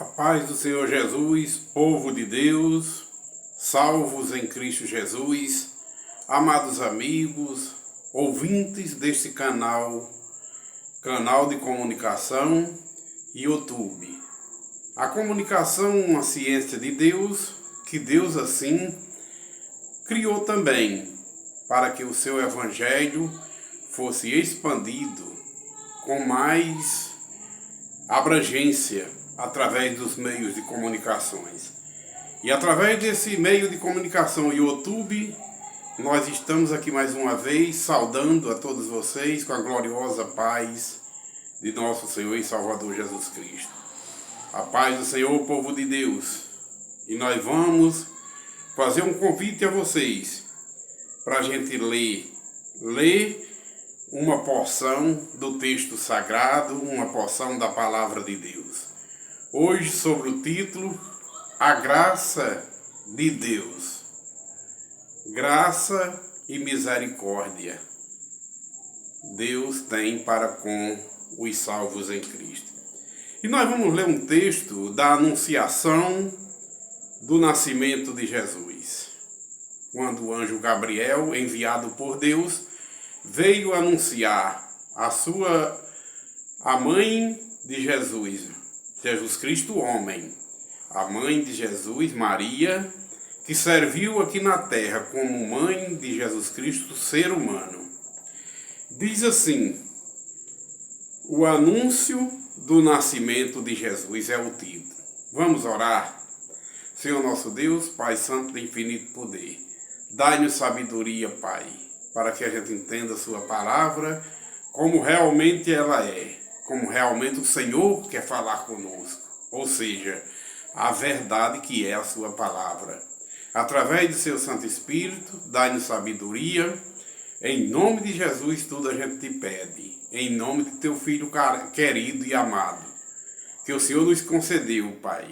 A paz do Senhor Jesus, povo de Deus, salvos em Cristo Jesus, amados amigos, ouvintes deste canal de comunicação YouTube. A comunicação é uma ciência de Deus, que Deus assim criou também, para que o seu evangelho fosse expandido com mais abrangência através dos meios de comunicações. E através desse meio de comunicação YouTube, nós estamos aqui mais uma vez saudando a todos vocês com a gloriosa paz de nosso Senhor e Salvador Jesus Cristo. A paz do Senhor, povo de Deus. E nós vamos fazer um convite a vocês para a gente ler uma porção do texto sagrado, uma porção da palavra de Deus. Hoje sobre o título, A Graça de Deus. Graça e misericórdia Deus tem para com os salvos em Cristo. E nós vamos ler um texto da anunciação do nascimento de Jesus. Quando o anjo Gabriel, enviado por Deus, veio anunciar a mãe de Jesus, Jesus Cristo homem, a mãe de Jesus, Maria, que serviu aqui na terra como mãe de Jesus Cristo, ser humano. Diz assim, o anúncio do nascimento de Jesus é o título. Vamos orar? Senhor nosso Deus, Pai Santo de infinito poder, dai-nos sabedoria, Pai, para que a gente entenda a sua palavra como realmente ela é, como realmente o Senhor quer falar conosco, ou seja, a verdade que é a sua palavra. Através do seu Santo Espírito, dai-nos sabedoria. Em nome de Jesus, tudo a gente te pede. Em nome de teu Filho querido e amado, que o Senhor nos concedeu, Pai.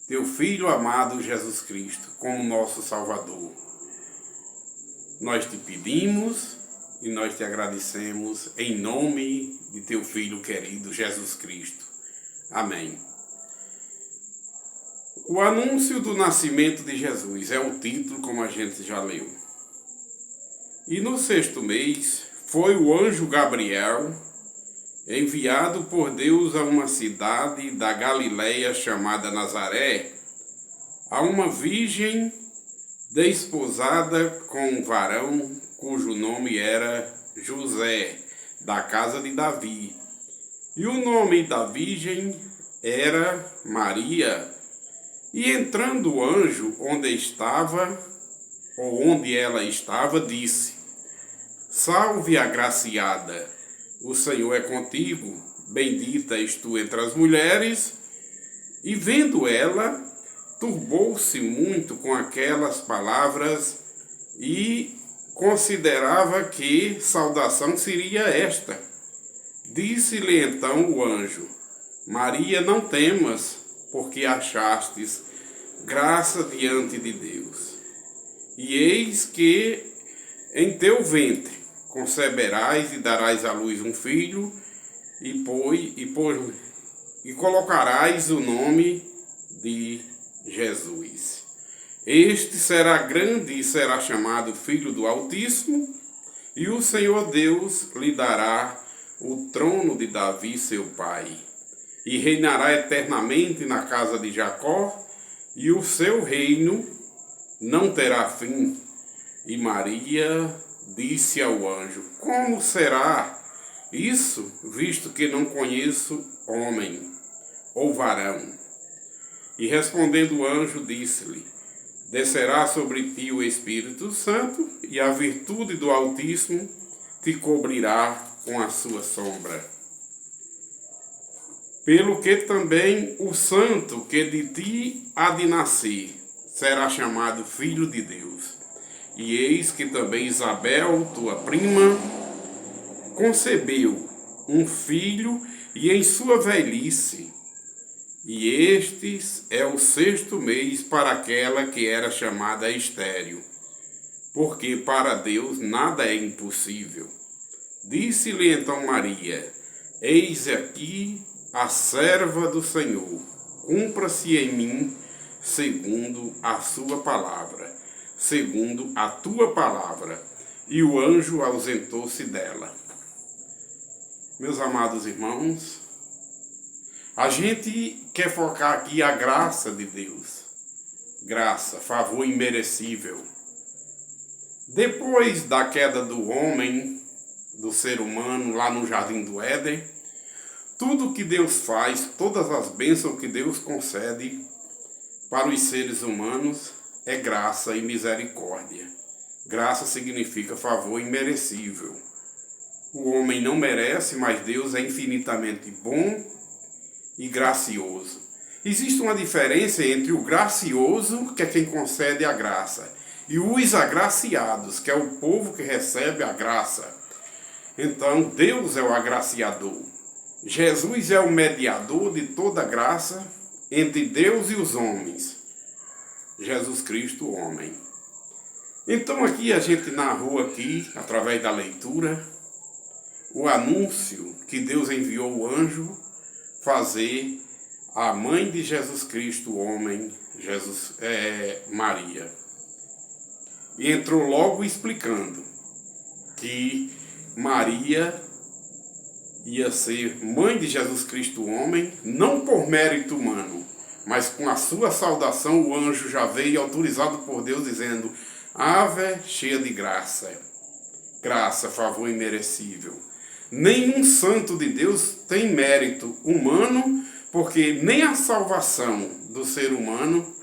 Teu Filho amado Jesus Cristo, como nosso Salvador. Nós te pedimos e nós te agradecemos em nome de teu Filho querido Jesus Cristo. Amém. O anúncio do nascimento de Jesus é o título, como a gente já leu. E no 6º mês foi o anjo Gabriel, enviado por Deus a uma cidade da Galileia chamada Nazaré, a uma virgem desposada com um varão cujo nome era José, da casa de Davi. E o nome da virgem era Maria. E entrando o anjo onde ela estava, disse, Salve, agraciada, o Senhor é contigo, bendita és tu entre as mulheres. E vendo ela, turbou-se muito com aquelas palavras e considerava que saudação seria esta. Disse-lhe então o anjo, Maria, não temas, porque achastes graça diante de Deus. E eis que em teu ventre conceberás e darás à luz um filho, e colocarás o nome de Jesus. Este será grande e será chamado Filho do Altíssimo, e o Senhor Deus lhe dará o trono de Davi, seu pai, e reinará eternamente na casa de Jacó, e o seu reino não terá fim. E Maria disse ao anjo, como será isso, visto que não conheço homem ou varão? E respondendo o anjo, disse-lhe, descerá sobre ti o Espírito Santo, e a virtude do Altíssimo te cobrirá com a sua sombra. Pelo que também o santo que de ti há de nascer será chamado Filho de Deus. E eis que também Isabel, tua prima, concebeu um filho, e em sua velhice, e este é o 6º mês para aquela que era chamada estéril, porque para Deus nada é impossível. Disse-lhe então Maria, eis aqui a serva do Senhor, cumpra-se em mim segundo a sua palavra, segundo a tua palavra. E o anjo ausentou-se dela. Meus amados irmãos, a gente quer focar aqui a graça de Deus. Graça, favor imerecível. Depois da queda do homem, do ser humano, lá no Jardim do Éden, tudo que Deus faz, todas as bênçãos que Deus concede para os seres humanos é graça e misericórdia. Graça significa favor imerecível. O homem não merece, mas Deus é infinitamente bom e gracioso. Existe uma diferença entre o gracioso, que é quem concede a graça, e os agraciados, que é o povo que recebe a graça. Então, Deus é o agraciador. Jesus é o mediador de toda graça entre Deus e os homens. Jesus Cristo, homem. Então, aqui a gente narrou aqui, através da leitura, o anúncio que Deus enviou o anjo fazer à mãe de Jesus Cristo, homem, Maria. E entrou logo explicando que Maria ia ser mãe de Jesus Cristo, homem, não por mérito humano, mas com a sua saudação o anjo já veio autorizado por Deus dizendo: Ave cheia de graça, graça, favor imerecível. Nenhum santo de Deus tem mérito humano, porque nem a salvação do ser humano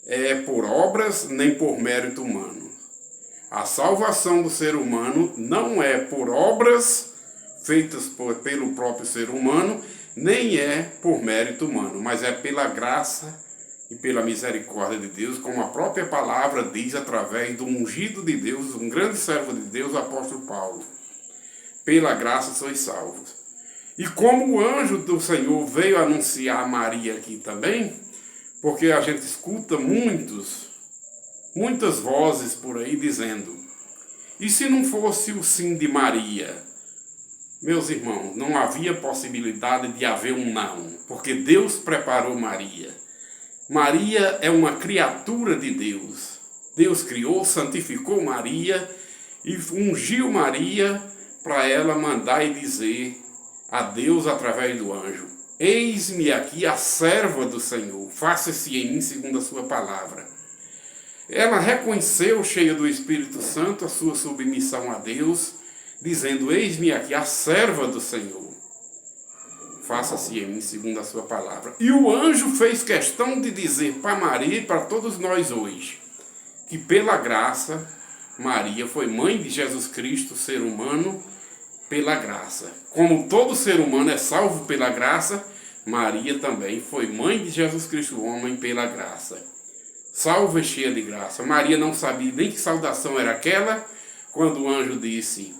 é por obras nem por mérito humano. A salvação do ser humano não é por obras feitas pelo próprio ser humano, nem é por mérito humano, mas é pela graça e pela misericórdia de Deus, como a própria palavra diz através do ungido de Deus, um grande servo de Deus, o apóstolo Paulo. Pela graça sois salvos. E como o anjo do Senhor veio anunciar a Maria aqui também, porque a gente escuta muitas vozes por aí dizendo: e se não fosse o sim de Maria? Meus irmãos, não havia possibilidade de haver um não, porque Deus preparou Maria. Maria é uma criatura de Deus. Deus criou, santificou Maria e ungiu Maria para ela mandar e dizer a Deus através do anjo: eis-me aqui a serva do Senhor, faça-se em mim segundo a sua palavra. Ela reconheceu, cheia do Espírito Santo, a sua submissão a Deus, dizendo: eis-me aqui a serva do Senhor, faça-se em mim segundo a sua palavra. E o anjo fez questão de dizer para Maria e para todos nós hoje, que pela graça, Maria foi mãe de Jesus Cristo, ser humano, pela graça. Como todo ser humano é salvo pela graça, Maria também foi mãe de Jesus Cristo, homem, pela graça. Salva cheia de graça. Maria não sabia nem que saudação era aquela, quando o anjo disse: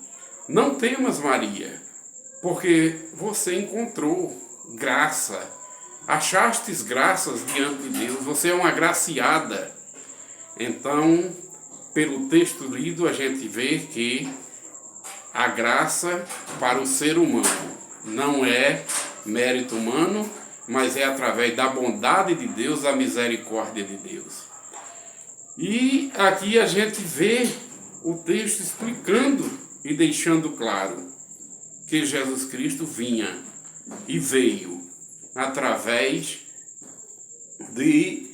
não temas, Maria, porque você encontrou graça, achastes graças diante de Deus, você é uma agraciada. Então, pelo texto lido, a gente vê que a graça para o ser humano não é mérito humano, mas é através da bondade de Deus, da misericórdia de Deus. E aqui a gente vê o texto explicando e deixando claro que Jesus Cristo vinha e veio através de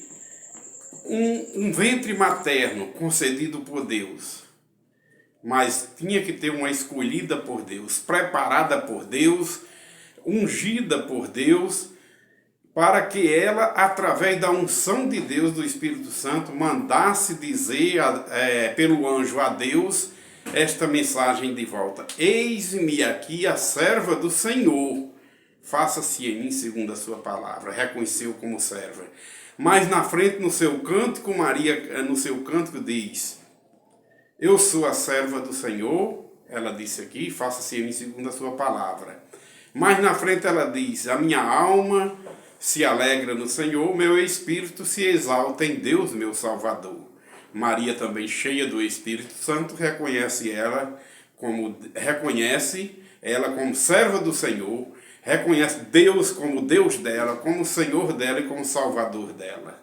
um ventre materno concedido por Deus. Mas tinha que ter uma escolhida por Deus, preparada por Deus, ungida por Deus, para que ela, através da unção de Deus, do Espírito Santo, mandasse dizer pelo anjo a Deus esta mensagem de volta: eis-me aqui a serva do Senhor, faça-se em mim segundo a sua palavra. Reconheceu como serva. Mas na frente, no seu cântico, Maria, no seu cântico, diz: eu sou a serva do Senhor. Ela disse aqui: faça-se em mim segundo a sua palavra. Mas na frente ela diz: a minha alma se alegra no Senhor, meu espírito se exalta em Deus, meu Salvador. Maria, também cheia do Espírito Santo, reconhece ela como serva do Senhor, reconhece Deus como Deus dela, como Senhor dela e como Salvador dela.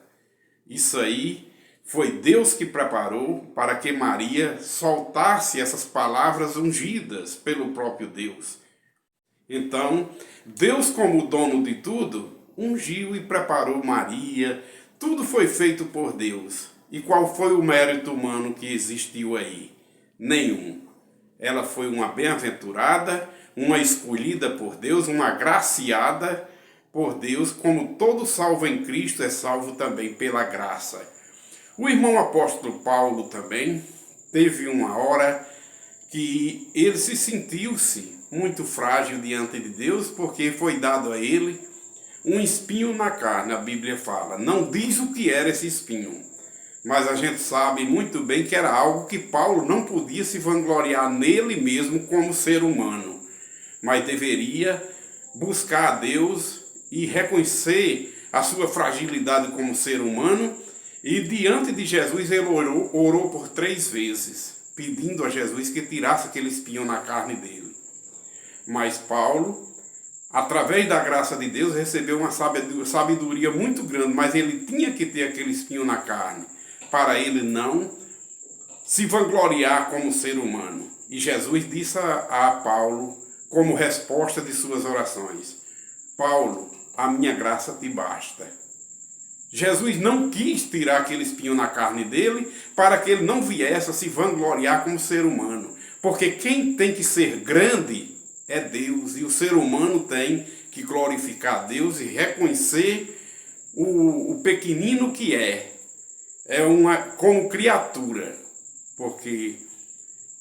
Isso aí foi Deus que preparou para que Maria soltasse essas palavras ungidas pelo próprio Deus. Então, Deus, como dono de tudo, ungiu e preparou Maria. Tudo foi feito por Deus. E qual foi o mérito humano que existiu aí? Nenhum. Ela foi uma bem-aventurada, uma escolhida por Deus, uma agraciada por Deus, como todo salvo em Cristo é salvo também pela graça. O irmão apóstolo Paulo também teve uma hora que ele se sentiu-se muito frágil diante de Deus, porque foi dado a ele um espinho na carne, a Bíblia fala. Não diz o que era esse espinho, mas a gente sabe muito bem que era algo que Paulo não podia se vangloriar nele mesmo como ser humano, mas deveria buscar a Deus e reconhecer a sua fragilidade como ser humano. E diante de Jesus ele orou por 3 vezes, pedindo a Jesus que tirasse aquele espinho na carne dele. Mas Paulo, através da graça de Deus, recebeu uma sabedoria muito grande, mas ele tinha que ter aquele espinho na carne, para ele não se vangloriar como ser humano. E Jesus disse a Paulo, como resposta de suas orações: Paulo, a minha graça te basta. Jesus não quis tirar aquele espinho na carne dele para que ele não viesse a se vangloriar como ser humano. Porque quem tem que ser grande é Deus, e o ser humano tem que glorificar Deus e reconhecer o pequenino que é como criatura. Porque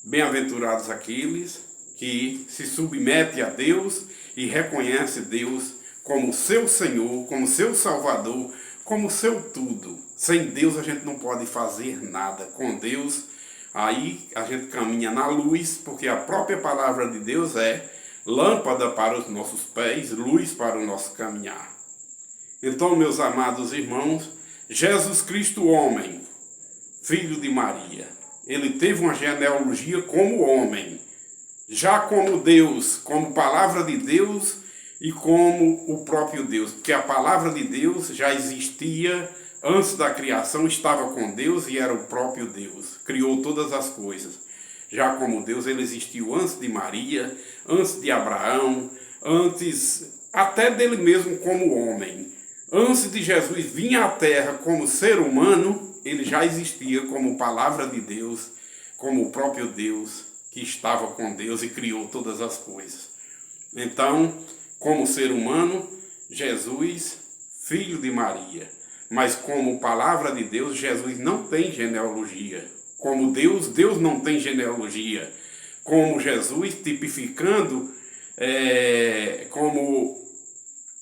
bem-aventurados aqueles que se submetem a Deus e reconhecem Deus como seu Senhor, como seu Salvador, como seu tudo. Sem Deus a gente não pode fazer nada. Com Deus, aí a gente caminha na luz, porque a própria palavra de Deus é lâmpada para os nossos pés, luz para o nosso caminhar. Então, meus amados irmãos, Jesus Cristo, homem, filho de Maria, ele teve uma genealogia como homem, já como Deus, como palavra de Deus, e como o próprio Deus, porque a palavra de Deus já existia antes da criação, estava com Deus e era o próprio Deus, criou todas as coisas. Já como Deus, ele existiu antes de Maria, antes de Abraão, antes até dele mesmo como homem. Antes de Jesus vir à terra como ser humano, ele já existia como palavra de Deus, como o próprio Deus que estava com Deus e criou todas as coisas. Então, como ser humano, Jesus, filho de Maria. Mas como palavra de Deus, Jesus não tem genealogia. Como Deus, Deus não tem genealogia. Como Jesus, tipificando, como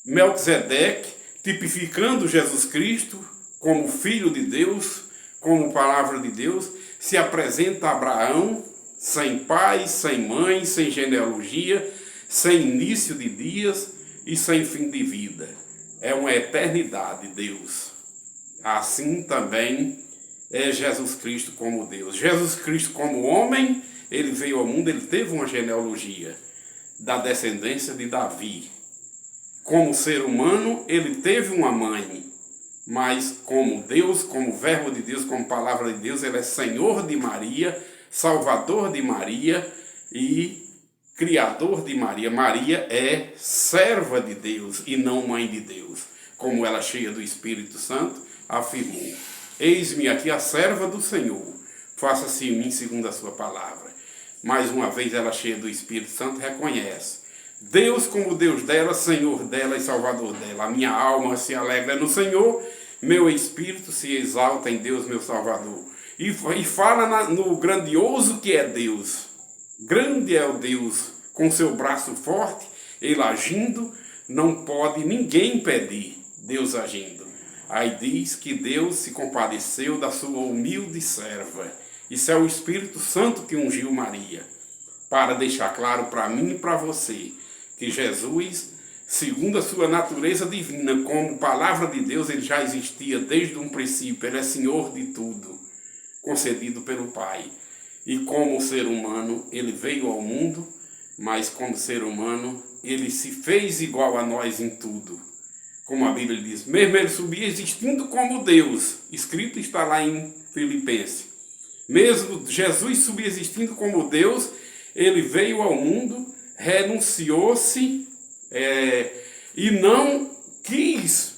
Melquisedeque, tipificando Jesus Cristo, como filho de Deus, como palavra de Deus, se apresenta a Abraão, sem pai, sem mãe, sem genealogia, sem início de dias e sem fim de vida. É uma eternidade, Deus. Assim também é Jesus Cristo como Deus. Jesus Cristo como homem, ele veio ao mundo, ele teve uma genealogia da descendência de Davi. Como ser humano, ele teve uma mãe, mas como Deus, como verbo de Deus, como palavra de Deus, ele é Senhor de Maria, Salvador de Maria e Criador de Maria. Maria é serva de Deus e não mãe de Deus, como ela, cheia do Espírito Santo, afirmou: eis-me aqui a serva do Senhor, faça-se em mim segundo a sua palavra. Mais uma vez ela, cheia do Espírito Santo, reconhece Deus como Deus dela, Senhor dela e Salvador dela. A minha alma se alegra no Senhor, meu espírito se exalta em Deus, meu Salvador. E fala no grandioso que é Deus. Grande é o Deus, com seu braço forte, ele agindo, não pode ninguém impedir Deus agindo. Aí diz que Deus se compadeceu da sua humilde serva. Isso é o Espírito Santo que ungiu Maria, para deixar claro para mim e para você que Jesus, segundo a sua natureza divina, como palavra de Deus, ele já existia desde um princípio. Ele é Senhor de tudo, concedido pelo Pai. E como ser humano, ele veio ao mundo mas como ser humano, ele se fez igual a nós em tudo. Como a Bíblia diz, mesmo ele subsistindo como Deus, escrito está lá em Filipenses. Mesmo Jesus subsistindo como Deus, ele veio ao mundo, renunciou-se e não quis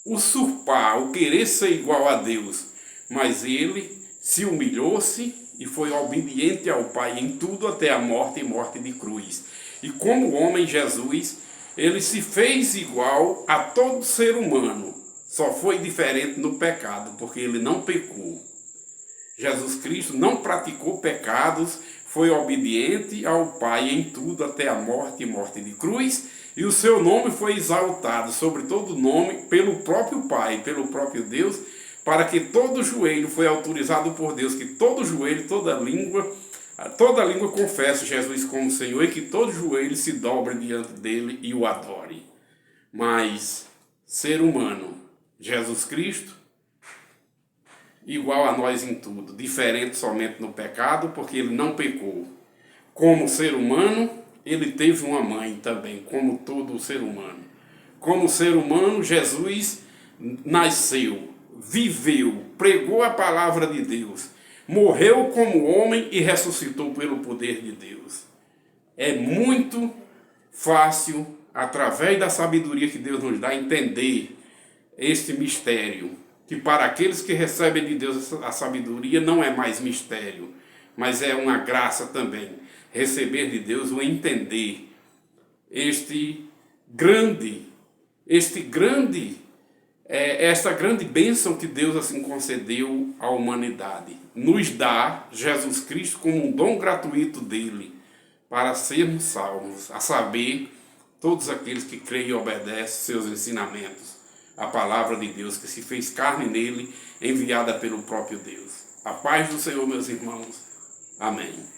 usurpar, ou querer ser igual a Deus, mas ele se humilhou-se e foi obediente ao Pai em tudo até a morte e morte de cruz. E como homem, Jesus, ele se fez igual a todo ser humano, só foi diferente no pecado, porque ele não pecou. Jesus Cristo não praticou pecados, foi obediente ao Pai em tudo até a morte e morte de cruz, e o seu nome foi exaltado sobre todo nome pelo próprio Pai, pelo próprio Deus, para que todo joelho foi autorizado por Deus, que todo joelho, toda língua confesse Jesus como Senhor e que todo joelho se dobre diante dele e o adore. Mas, ser humano, Jesus Cristo, igual a nós em tudo, diferente somente no pecado, porque ele não pecou. Como ser humano, ele teve uma mãe também, como todo ser humano. Como ser humano, Jesus nasceu, viveu, pregou a palavra de Deus, morreu como homem e ressuscitou pelo poder de Deus. É muito fácil, através da sabedoria que Deus nos dá, entender este mistério, que para aqueles que recebem de Deus a sabedoria não é mais mistério, mas é uma graça também, receber de Deus o entender esta grande bênção que Deus assim concedeu à humanidade. Nos dá Jesus Cristo como um dom gratuito dele, para sermos salvos, a saber, todos aqueles que creem e obedecem seus ensinamentos. A palavra de Deus que se fez carne nele, enviada pelo próprio Deus. A paz do Senhor, meus irmãos. Amém.